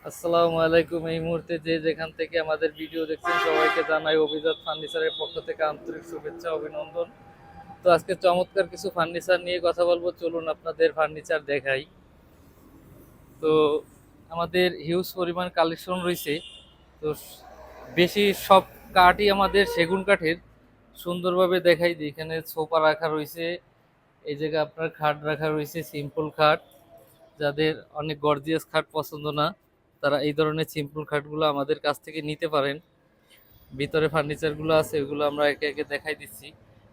আসসালামু আলাইকুম। এই মুহূর্তে যে যেখান থেকে আমাদের ভিডিও দেখছেন সবাইকে জানাই অভিজাত ফার্নিচারের পক্ষ থেকে আন্তরিক শুভেচ্ছা অভিনন্দন। তো আজকে চমৎকার কিছু ফার্নিচার নিয়ে কথা বলবো, চলুন আপনাদের ফার্নিচার দেখাই। তো আমাদের হিউজ পরিমাণ কালেকশন রয়েছে। তো বেশি সব কাঠই আমাদের সেগুন কাঠের। সুন্দরভাবে দেখাই দিই, এখানে সোফা রাখা রয়েছে, এই জায়গায় আপনার খাট রাখা রয়েছে, সিম্পল খাট। যাদের অনেক গর্জিয়াস খাট পছন্দ না, তারা এই ধরনের সিম্পল খাটগুলো আমাদের কাছ থেকে নিতে পারেন। ভিতরে ফার্নিচারগুলো আছে, ওইগুলো আমরা একে একে দেখাই দিচ্ছি।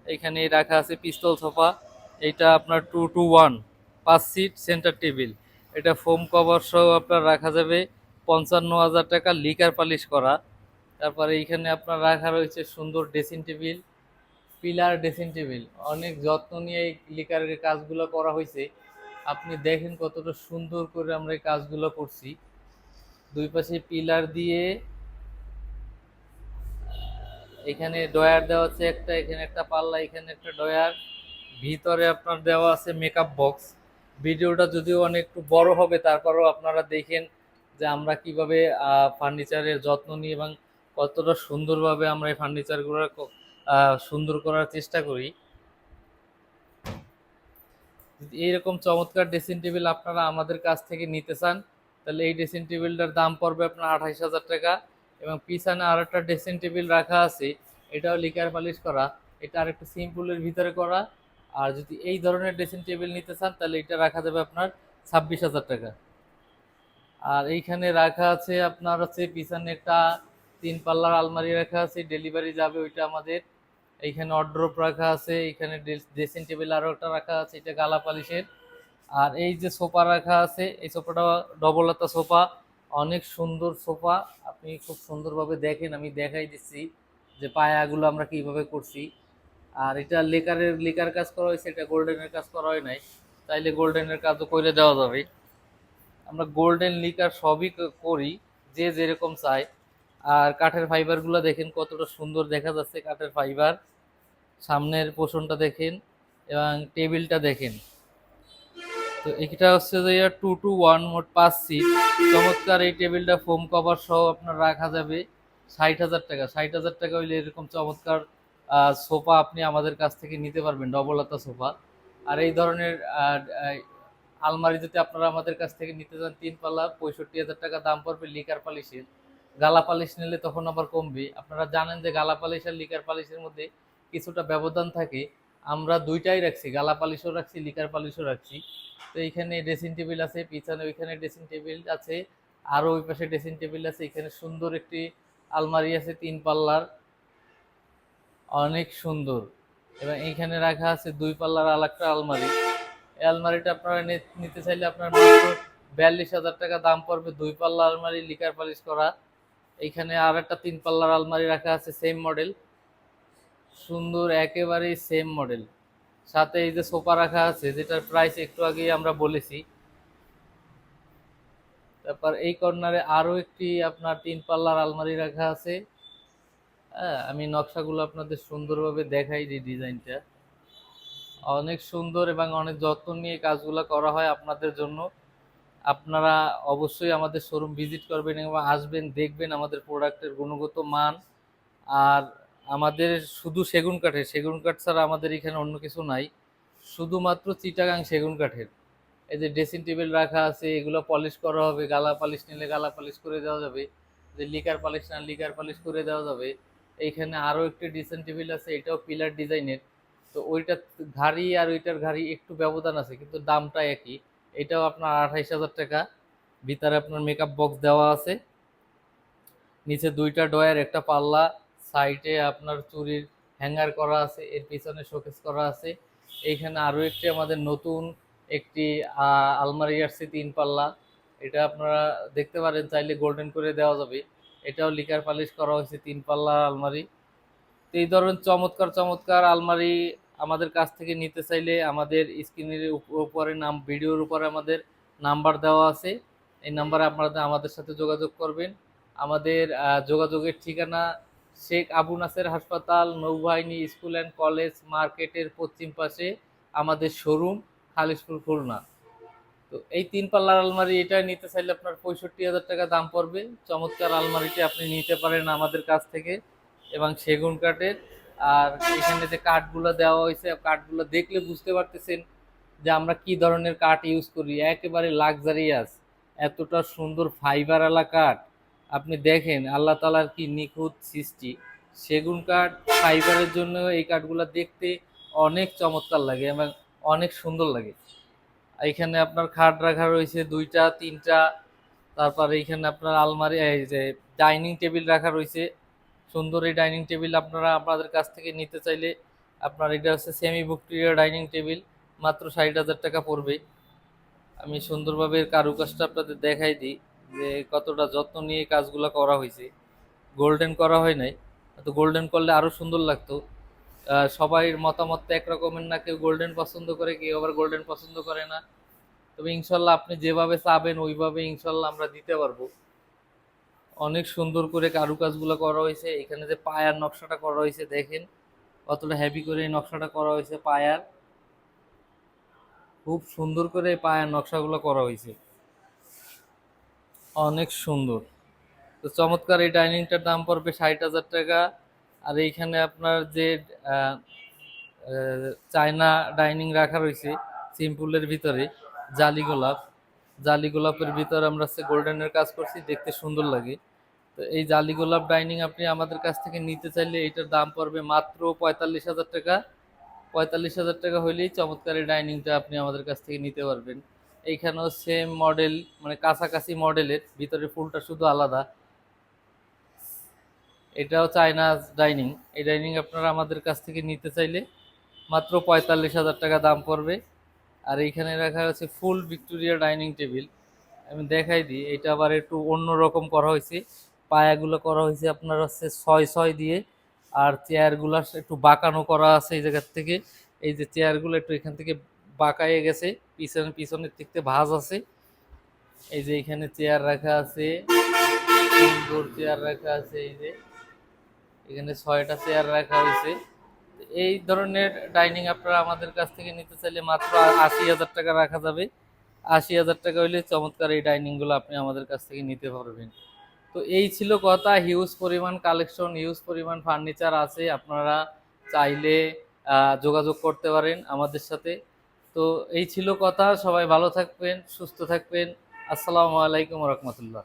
এইখানে রাখা আছে পিস্তল সোফা। এইটা আপনার 2 to 1 5 সিট সেন্টার টেবিল। এটা ফোম কভার সহ আপনার রাখা যাবে 55,000 টাকা, লিকার পালিশ করা। তারপরে এইখানে আপনার রাখা রয়েছে সুন্দর dressing table, pillar dressing table. অনেক যত্ন নিয়ে এই লিকারের কাজগুলো করা হয়েছে। আপনি দেখেন কতটা সুন্দর করে আমরা এই কাজগুলো করছি। দুই পাশে পিলার দিয়ে এখানে ডয়ার দেওয়া আছে একটা, এখানে একটা পাল্লা, এখানে একটা ডয়ার। ভিতরে আপনার দেওয়া আছে মেকআপ বক্স। ভিডিওটা যদিও অনেক একটু বড় হবে, তারপরেও আপনারা দেখেন যে আমরা কিভাবে ফার্নিচারের যত্ন নিই এবং কতটা সুন্দরভাবে আমরা এই ফার্নিচারগুলো সুন্দর করার চেষ্টা করি। যদি এইরকম চমৎকার ড্রেসিং টেবিল আপনারা আমাদের কাছ থেকে নিতে চান, তাহলে এই ড্রেসিং টেবিলটার দাম পড়বে আপনার 28,000 টাকা। এবং পিছনে আর একটা ড্রেসিং টেবিল রাখা আছে, এটাও লিকার পালিশ করা। এটা আর একটু সিম্পলের ভিতরে করা। আর যদি এই ধরনের ড্রেসিং টেবিল নিতে চান, তাহলে এটা রাখা যাবে আপনার 26,000 টাকা। আর এইখানে রাখা আছে আপনার হচ্ছে পিছনে একটা 3 পাল্লার আলমারি রাখা আছে, ডেলিভারি যাবে ওইটা আমাদের। এইখানে অড্রপ রাখা আছে, এইখানে ড্রেসিং টেবিল আরও একটা রাখা আছে, এটা গালা পালিশের। আর এই যে সোফা রাখা আছে, এই সোফাটা ডবল হাতা সোফা, অনেক সুন্দর সোফা। আপনি খুব সুন্দরভাবে দেখেন, আমি দেখাই দিচ্ছি যে পায়াগুলো আমরা কিভাবে করছি। আর এটা লিকার কাজ করা হয়েছে, এটা গোল্ডেনের কাজ করা হয় নাই। চাইলে গোল্ডেনের কাজও করে দেওয়া যাবে। আমরা গোল্ডেন লিকার সবই করি, যে যেরকম চায়। আর কাঠের ফাইবারগুলো দেখেন কতটা সুন্দর দেখা যাচ্ছে, কাঠের ফাইবার। সামনের পোষণটা দেখেন এবং টেবিলটা দেখেন। তো এটা হচ্ছে যে 2 to 1 মোট 5 সিট। চমৎকার এই টেবিলটা ফোম কভার সহ আপনার রাখা যাবে 60,000 টাকা। 60,000 টাকা হইলে এরকম চমৎকার সোফা আপনি আমাদের কাছ থেকে নিতে পারবেন, ডবল হাতা সোফা। আর এই ধরনের আলমারি যদি আপনারা আমাদের কাছ থেকে নিতে চান, 3 পাল্লা 65,000 টাকা দাম পড়বে লিকার পালিশের। গালা পালিশ নিলে তখন আবার কমবে। আপনারা জানেন যে গালা পালিশ আর লিকার পালিশের মধ্যে কিছুটা ব্যবধান থাকে। আমরা দুইটাই রাখছি, গালা পালিশও রাখছি, লিকার পালিশও রাখছি। তো এইখানে ড্রেসিং টেবিল আছে, পিছনে ওইখানে ড্রেসিং টেবিল আছে, আরও ওই পাশে ড্রেসিং টেবিল আছে। এখানে সুন্দর একটি আলমারি আছে 3 পাল্লার, অনেক সুন্দর। এবং এইখানে রাখা আছে 2 পাল্লার আর একটা আলমারি। এই আলমারিটা আপনারা নিতে চাইলে আপনার মাত্র 42,000 টাকা দাম পড়বে, 2 পাল্লা আলমারি, লিকার পালিশ করা। এইখানে আর একটা 3 পাল্লার আলমারি রাখা আছে, সেম মডেল, সুন্দর একেবারেই সেম মডেল। সাথে এই যে সোফা রাখা আছে, যেটার প্রাইস একটু আগেই আমরা বলেছি। তারপর এই কর্নারে আরও একটি আপনার 3 পাল্লার আলমারি রাখা আছে। হ্যাঁ, আমি নকশাগুলো আপনাদের সুন্দরভাবে দেখাই, যে ডিজাইনটা অনেক সুন্দর এবং অনেক যত্ন নিয়ে কাজগুলো করা হয় আপনাদের জন্য। আপনারা অবশ্যই আমাদের শোরুম ভিজিট করবেন এবং আসবেন, দেখবেন আমাদের প্রোডাক্টের গুণগত মান। আর আমাদের শুধু সেগুন কাঠ ছাড়া আমাদের এখানে অন্য কিছু নাই, শুধুমাত্র চিটাগাং সেগুন কাঠের। এই যে ড্রেসিং টেবিল রাখা আছে, এগুলো পলিশ করা হবে, গালা পালিশ নিলে গালা পালিশ করে দেওয়া যাবে, যে লিকার পালিশ না লিকার পালিশ করে দেওয়া যাবে। এইখানে আরও একটি ড্রেসিং টেবিল আছে, এটাও পিলার ডিজাইনের। তো ওইটার ঘাড়ি আর ওইটার ঘাড়ি একটু ব্যবধান আছে, কিন্তু দামটা একই। এটাও আপনার 28,000 টাকা। ভিতরে আপনার মেকআপ বক্স দেওয়া আছে, নিচে 2টা ডয়ার, একটা পাল্লা, সাইডে আপনার চুরির হ্যাঙ্গার করা আছে, এর পিছনে শোকেস করা আছে। এইখানে আরও একটি আমাদের নতুন একটি আলমারি আসছে 3 পাল্লা। এটা আপনারা দেখতে পারেন, চাইলে গোল্ডেন করে দেওয়া যাবে। এটাও লিকার পালিশ করা হয়েছে, 3 পাল্লা আলমারি। তো এই ধরনের চমৎকার চমৎকার আলমারি আমাদের কাছ থেকে নিতে চাইলে আমাদের স্ক্রিনের উপরে ভিডিওর উপরে আমাদের নাম্বার দেওয়া আছে। এই নাম্বারে আপনারা আমাদের সাথে যোগাযোগ করবেন। আমাদের যোগাযোগের ঠিকানা শেখ আবু নাসের হাসপাতাল, নৌবাহিনী স্কুল অ্যান্ড কলেজ মার্কেটের পশ্চিম পাশে আমাদের শোরুম, খালিশপুর, খুলনা। তো এই 3 পাল্লার আলমারি এটা নিতে চাইলে আপনার 65,000 টাকা দাম পড়বে। চমৎকার আলমারিটি আপনি নিতে পারেন আমাদের কাছ থেকে, এবং সেগুন কাঠের। আর এখানে যে কাঠগুলো দেওয়া হয়েছে, কাঠগুলো দেখলে বুঝতে পারতেছেন যে আমরা কি ধরনের কাঠ ইউজ করি। একেবারে লাক্সারিয়াস, এতটা সুন্দর ফাইবারওয়ালা কাঠ। আপনি দেখেন আল্লাহ তাআলার কি নিখুঁত সৃষ্টি। সেগুন কাঠ ফাইবারের জন্য এই কাঠগুলো দেখতে অনেক চমৎকার লাগে এবং অনেক সুন্দর লাগে। এইখানে আপনার খাট রাখা রয়েছে 2টা 3টা। তারপরে এইখানে আপনার আলমারি, এই যে ডাইনিং টেবিল রাখা রয়েছে। সুন্দর এই ডাইনিং টেবিল আপনারা আপনাদের কাছ থেকে নিতে চাইলে, আপনার এটা হচ্ছে সেমি ভিক্টোরিয়া ডাইনিং টেবিল, মাত্র 60,000 টাকা পড়বে। আমি সুন্দরভাবে এর কারুকাজটা আপনাদের দেখাই দিই যে কতটা যত্ন নিয়ে কাজগুলো করা হয়েছে। গোল্ডেন করা হয় নাই, তো গোল্ডেন করলে আরো সুন্দর লাগতো। সবাই মতামত তো একরকমের না, কেউ গোল্ডেন পছন্দ করে, কেউ আবার গোল্ডেন পছন্দ করে না। তবে ইনশাল্লাহ আপনি যেভাবে চাবেন ওইভাবে ইনশাল্লাহ আমরা দিতে পারবো। অনেক সুন্দর করে কারুকাজগুলো করা হয়েছে। এখানে যে পায়ার নকশাটা করা হয়েছে দেখেন কতটা হেভি করে এই নকশাটা করা হয়েছে। পায়ার খুব সুন্দর করে এই পায়ার নকশাগুলো করা হয়েছে, অনেক সুন্দর। তো চমৎকার এই ডাইনিংটার দাম পড়বে 60,000 টাকা। আর এইখানে আপনার যে আহ, চায়না ডাইনিং রাখা রয়েছে সিম্পলের ভিতরে, জালি গোলাপ, জালি গোলাপের ভিতরে আমরা গোল্ডেনের কাজ করছি, দেখতে সুন্দর লাগে। তো এই জালি গোলাপ ডাইনিং আপনি আমাদের কাছ থেকে নিতে চাইলে এটার দাম পড়বে মাত্র 45,000 টাকা। 45,000 টাকা হইলেই চমৎকার এই ডাইনিংটা আপনি আমাদের কাছ থেকে নিতে পারবেন। এইখানেও সেম মডেল, মানে কাছাকাছি মডেলের, ভিতরে ফুলটা শুধু আলাদা। এটাও চায়না ডাইনিং। এই ডাইনিং আপনারা আমাদের কাছ থেকে নিতে চাইলে মাত্র 45,000 টাকা দাম পড়বে। আর এইখানে রাখা হচ্ছে ফুল ভিক্টোরিয়া ডাইনিং টেবিল। আমি দেখাই দিই, এটা আবার একটু অন্য রকম করা হয়েছে। পায়াগুলো করা হয়েছে আপনার হচ্ছে 6 দিয়ে, আর চেয়ারগুলো একটু বাঁকানো করা আছে এই জায়গার থেকে। এই যে চেয়ারগুলো একটু এখান থেকে বাঁকায়ে গেছে, পিছনের দিক থেকে ভাঁজ আছে। এই যে এখানে চেয়ার রাখা আছে, সুন্দর চেয়ার রাখা আছে। এই যে এখানে 6টা চেয়ার রাখা হয়েছে। এই ধরনের ডাইনিং আপনারা আমাদের কাছ থেকে নিতে চাইলে মাত্র 80,000 টাকা রাখা যাবে। 80,000 টাকা হইলে চমৎকার এই ডাইনিংগুলো আপনি আমাদের কাছ থেকে নিতে পারবেন। তো এই ছিল কথা। হিউজ পরিমাণ কালেকশন, হিউজ পরিমাণ ফার্নিচার আছে, আপনারা চাইলে যোগাযোগ করতে পারেন আমাদের সাথে। তো এই ছিল কথা। সবাই ভালো থাকবেন, সুস্থ থাকবেন। আসসালামু আলাইকুম রহমতুল্লাহ।